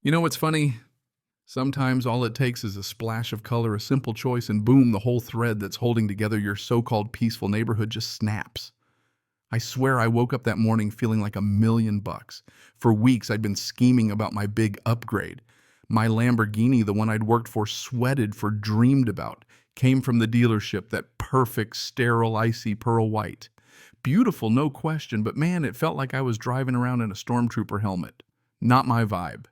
You know what's funny? Sometimes all it takes is a splash of color, a simple choice, and boom, the whole thread that's holding together your so-called peaceful neighborhood just snaps. I swear I woke up that morning feeling like $1,000,000. For weeks, I'd been scheming about my big upgrade. My Lamborghini, the one I'd worked for, sweated for, dreamed about, came from the dealership, that perfect, sterile, icy pearl white. Beautiful, no question, but man, it felt like I was driving around in a stormtrooper helmet. Not my vibe.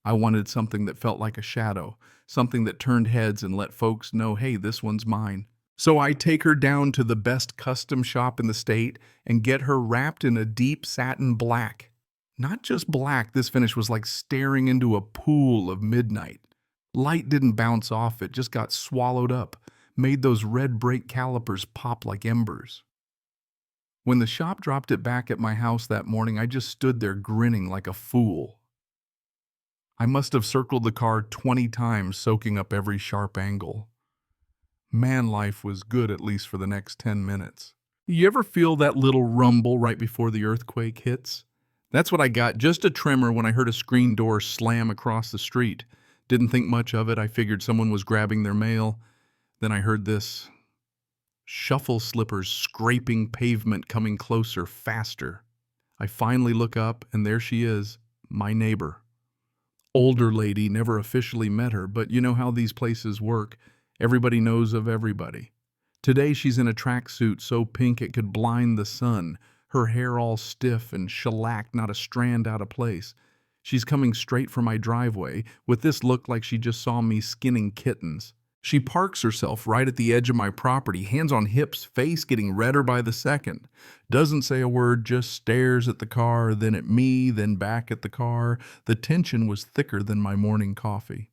I wanted something that felt like a shadow, something that turned heads and let folks know, hey, this one's mine. So I take her down to the best custom shop in the state and get her wrapped in a deep satin black. Not just black, this finish was like staring into a pool of midnight. Light didn't bounce off it, just got swallowed up, made those red brake calipers pop like embers. When the shop dropped it back at my house that morning, I just stood there grinning like a fool. I must have circled the car 20 times, soaking up every sharp angle. Man, life was good, at least for the next 10 minutes. You ever feel that little rumble right before the earthquake hits? That's what I got, just a tremor when I heard a screen door slam across the street. Didn't think much of it. I figured someone was grabbing their mail. Then I heard this. Shuffle slippers scraping pavement, coming closer, faster. I finally look up, and there she is, my neighbor. Older lady, never officially met her, but you know how these places work. Everybody knows of everybody. Today she's in a tracksuit so pink it could blind the sun, her hair all stiff and shellacked, not a strand out of place. She's coming straight for my driveway, with this look like she just saw me skinning kittens. She parks herself right at the edge of my property, hands on hips, face getting redder by the second. Doesn't say a word, just stares at the car, then at me, then back at the car. The tension was thicker than my morning coffee.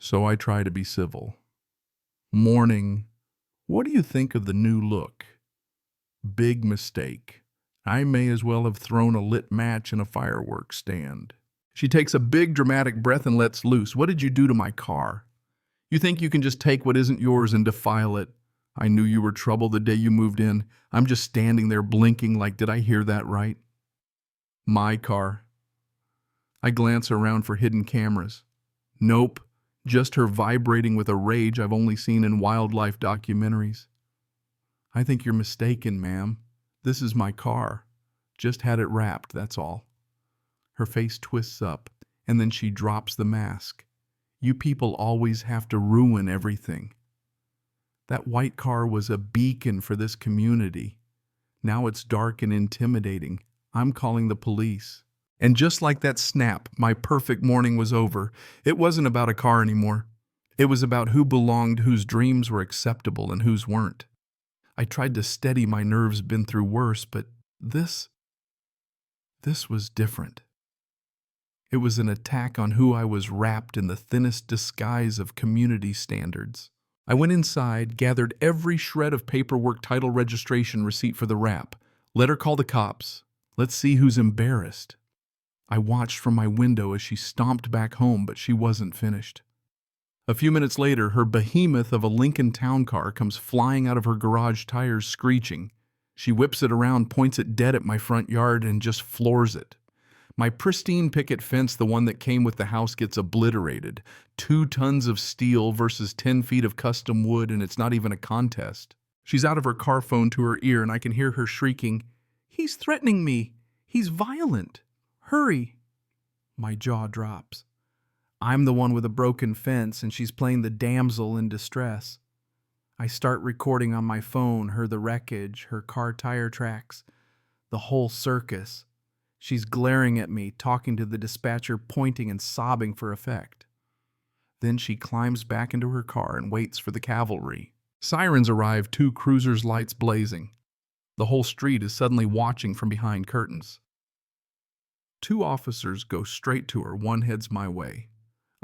So I try to be civil. Morning, what do you think of the new look? Big mistake. I may as well have thrown a lit match in a fireworks stand. She takes a big dramatic breath and lets loose. What did you do to my car? You think you can just take what isn't yours and defile it? I knew you were trouble the day you moved in. I'm just standing there blinking like, did I hear that right? My car. I glance around for hidden cameras. Nope, just her vibrating with a rage I've only seen in wildlife documentaries. I think you're mistaken, ma'am. This is my car. Just had it wrapped, that's all. Her face twists up, and then she drops the mask. You people always have to ruin everything. That white car was a beacon for this community. Now it's dark and intimidating. I'm calling the police. And just like that snap, my perfect morning was over. It wasn't about a car anymore. It was about who belonged, whose dreams were acceptable, and whose weren't. I tried to steady my nerves, been through worse, but this was different. It was an attack on who I was, wrapped in the thinnest disguise of community standards. I went inside, gathered every shred of paperwork, title, registration, receipt for the wrap. Let her call the cops. Let's see who's embarrassed. I watched from my window as she stomped back home, but she wasn't finished. A few minutes later, her behemoth of a Lincoln Town Car comes flying out of her garage, tires screeching. She whips it around, points it dead at my front yard, and just floors it. My pristine picket fence, the one that came with the house, gets obliterated. 2 tons of steel versus 10 feet of custom wood, and it's not even a contest. She's out of her car phone to her ear, and I can hear her shrieking, "He's threatening me! He's violent! Hurry!" My jaw drops. I'm the one with a broken fence, and she's playing the damsel in distress. I start recording on my phone, the wreckage, her car tire tracks, the whole circus. She's glaring at me, talking to the dispatcher, pointing and sobbing for effect. Then she climbs back into her car and waits for the cavalry. Sirens arrive, 2 cruisers' lights blazing. The whole street is suddenly watching from behind curtains. 2 officers go straight to her, one heads my way.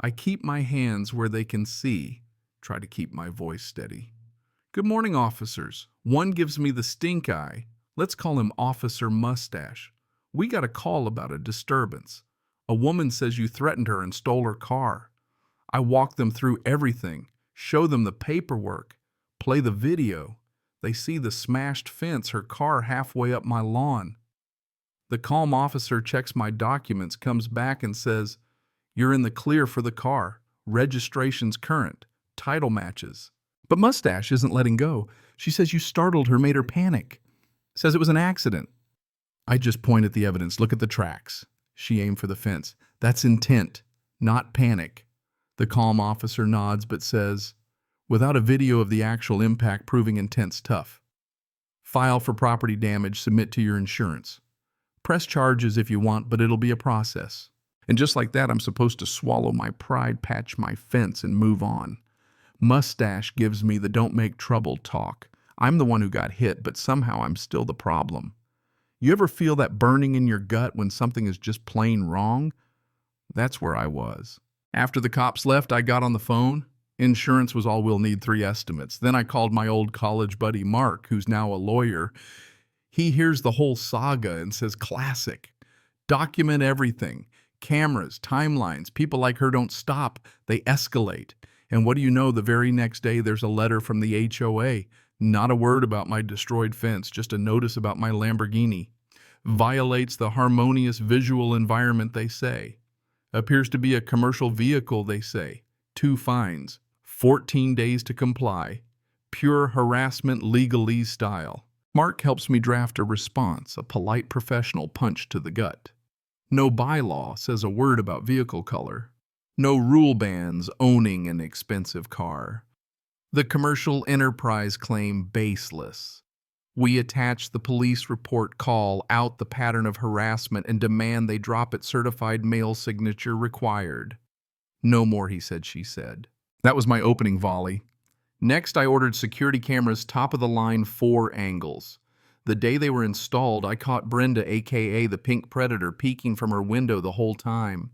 I keep my hands where they can see, try to keep my voice steady. "Good morning, officers." One gives me the stink eye. Let's call him Officer Mustache. "We got a call about a disturbance. A woman says you threatened her and stole her car." I walk them through everything, show them the paperwork, play the video. They see the smashed fence, her car halfway up my lawn. The calm officer checks my documents, comes back and says, You're in the clear for the car. Registration's current. Title matches. But Mustache isn't letting go. She says you startled her, made her panic. Says it was an accident. I just point at the evidence. Look at the tracks. She aimed for the fence. That's intent, not panic. The calm officer nods but says, without a video of the actual impact proving intent's tough. File for property damage, submit to your insurance. Press charges if you want, but it'll be a process. And just like that, I'm supposed to swallow my pride, patch my fence, and move on. Mustache gives me the don't make trouble talk. I'm the one who got hit, but somehow I'm still the problem. You ever feel that burning in your gut when something is just plain wrong? That's where I was. After the cops left, I got on the phone. Insurance was all we'll need 3 estimates. Then I called my old college buddy Mark, who's now a lawyer. He hears the whole saga and says, classic. Document everything. Cameras, timelines. People like her don't stop. They escalate. And what do you know, the very next day there's a letter from the HOA. Not a word about my destroyed fence, just a notice about my Lamborghini. Violates the harmonious visual environment, they say. Appears to be a commercial vehicle, they say. 2 fines. 14 days to comply. Pure harassment legalese style. Mark helps me draft a response, a polite professional punch to the gut. No bylaw says a word about vehicle color. No rule bans owning an expensive car. The commercial enterprise claim baseless. We attach the police report, call out the pattern of harassment, and demand they drop it, certified mail signature required. No more, he said, she said. That was my opening volley. Next, I ordered security cameras, top of the line, 4 angles. The day they were installed, I caught Brenda, aka the Pink Predator, peeking from her window the whole time.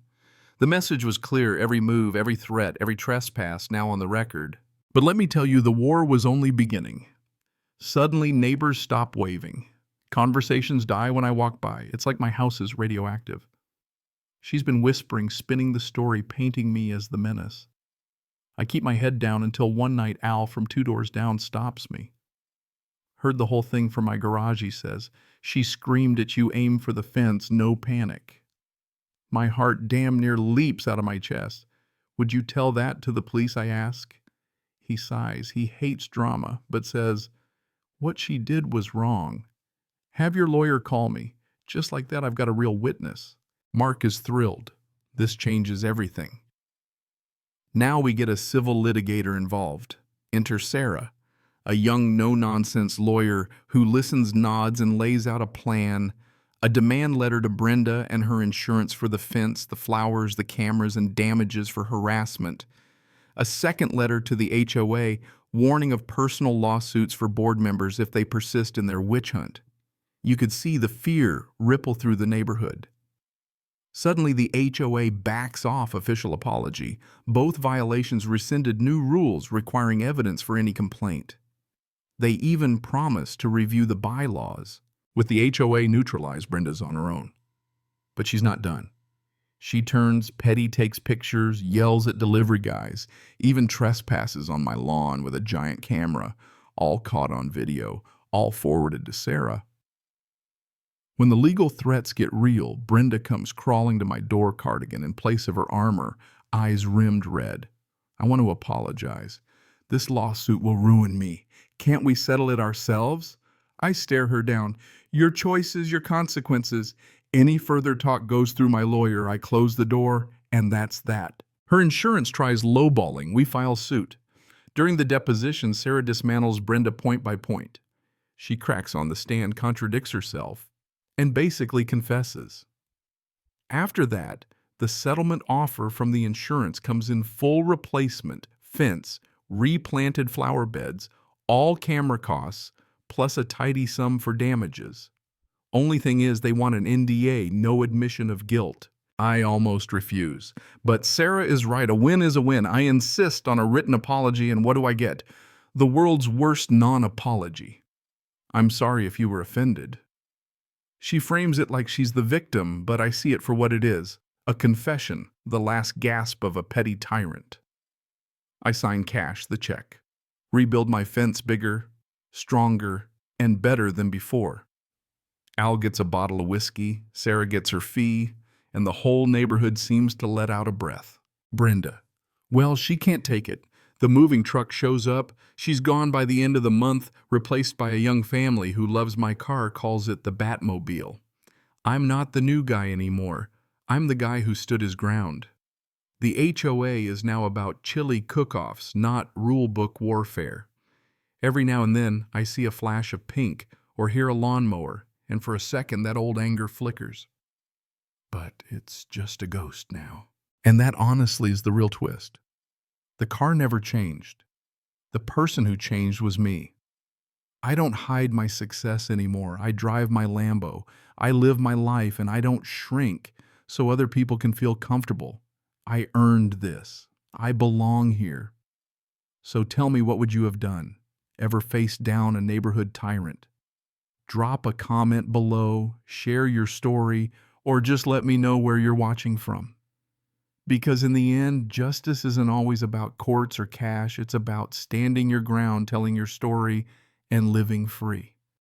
The message was clear, every move, every threat, every trespass now on the record. But let me tell you, the war was only beginning. Suddenly, neighbors stop waving. Conversations die when I walk by. It's like my house is radioactive. She's been whispering, spinning the story, painting me as the menace. I keep my head down until one night Al from 2 doors down stops me. Heard the whole thing from my garage, he says. She screamed at you, aim for the fence, no panic. My heart damn near leaps out of my chest. Would you tell that to the police, I ask? He sighs. He hates drama, but says, what she did was wrong. Have your lawyer call me. Just like that, I've got a real witness. Mark is thrilled. This changes everything. Now we get a civil litigator involved. Enter Sarah, a young no-nonsense lawyer who listens, nods, and lays out a plan, a demand letter to Brenda and her insurance for the fence, the flowers, the cameras, and damages for harassment. A second letter to the HOA, warning of personal lawsuits for board members if they persist in their witch hunt. You could see the fear ripple through the neighborhood. Suddenly, the HOA backs off official apology. Both violations rescinded new rules requiring evidence for any complaint. They even promise to review the bylaws. With the HOA neutralized, Brenda's on her own. But she's not done. She turns petty, takes pictures, yells at delivery guys, even trespasses on my lawn with a giant camera, all caught on video, all forwarded to Sarah. When the legal threats get real, Brenda comes crawling to my door cardigan in place of her armor, eyes rimmed red. I want to apologize. This lawsuit will ruin me. Can't we settle it ourselves? I stare her down. Your choices, your consequences. Any further talk goes through my lawyer. I close the door, and that's that. Her insurance tries lowballing. We file suit. During the deposition, Sarah dismantles Brenda point by point. She cracks on the stand, contradicts herself, and basically confesses. After that, the settlement offer from the insurance comes in full replacement, fence, replanted flower beds, all camera costs, plus a tidy sum for damages. Only thing is, they want an NDA, no admission of guilt. I almost refuse. But Sarah is right. A win is a win. I insist on a written apology, and what do I get? The world's worst non-apology. I'm sorry if you were offended. She frames it like she's the victim, but I see it for what it is. A confession, the last gasp of a petty tyrant. I sign cash, the check. Rebuild my fence bigger, stronger, and better than before. Al gets a bottle of whiskey, Sarah gets her fee, and the whole neighborhood seems to let out a breath. Brenda. Well, she can't take it. The moving truck shows up. She's gone by the end of the month, replaced by a young family who loves my car, calls it the Batmobile. I'm not the new guy anymore. I'm the guy who stood his ground. The HOA is now about chili cook-offs, not rule-book warfare. Every now and then, I see a flash of pink or hear a lawnmower, and for a second that old anger flickers. But it's just a ghost now. And that honestly is the real twist. The car never changed. The person who changed was me. I don't hide my success anymore. I drive my LAMBO. I live my life, and I don't shrink so other people can feel comfortable. I earned this. I belong here. So tell me, what would you have done? Ever faced down a neighborhood tyrant? Drop a comment below, share your story, or just let me know where you're watching from. Because in the end, justice isn't always about courts or cash. It's about standing your ground, telling your story, and living free.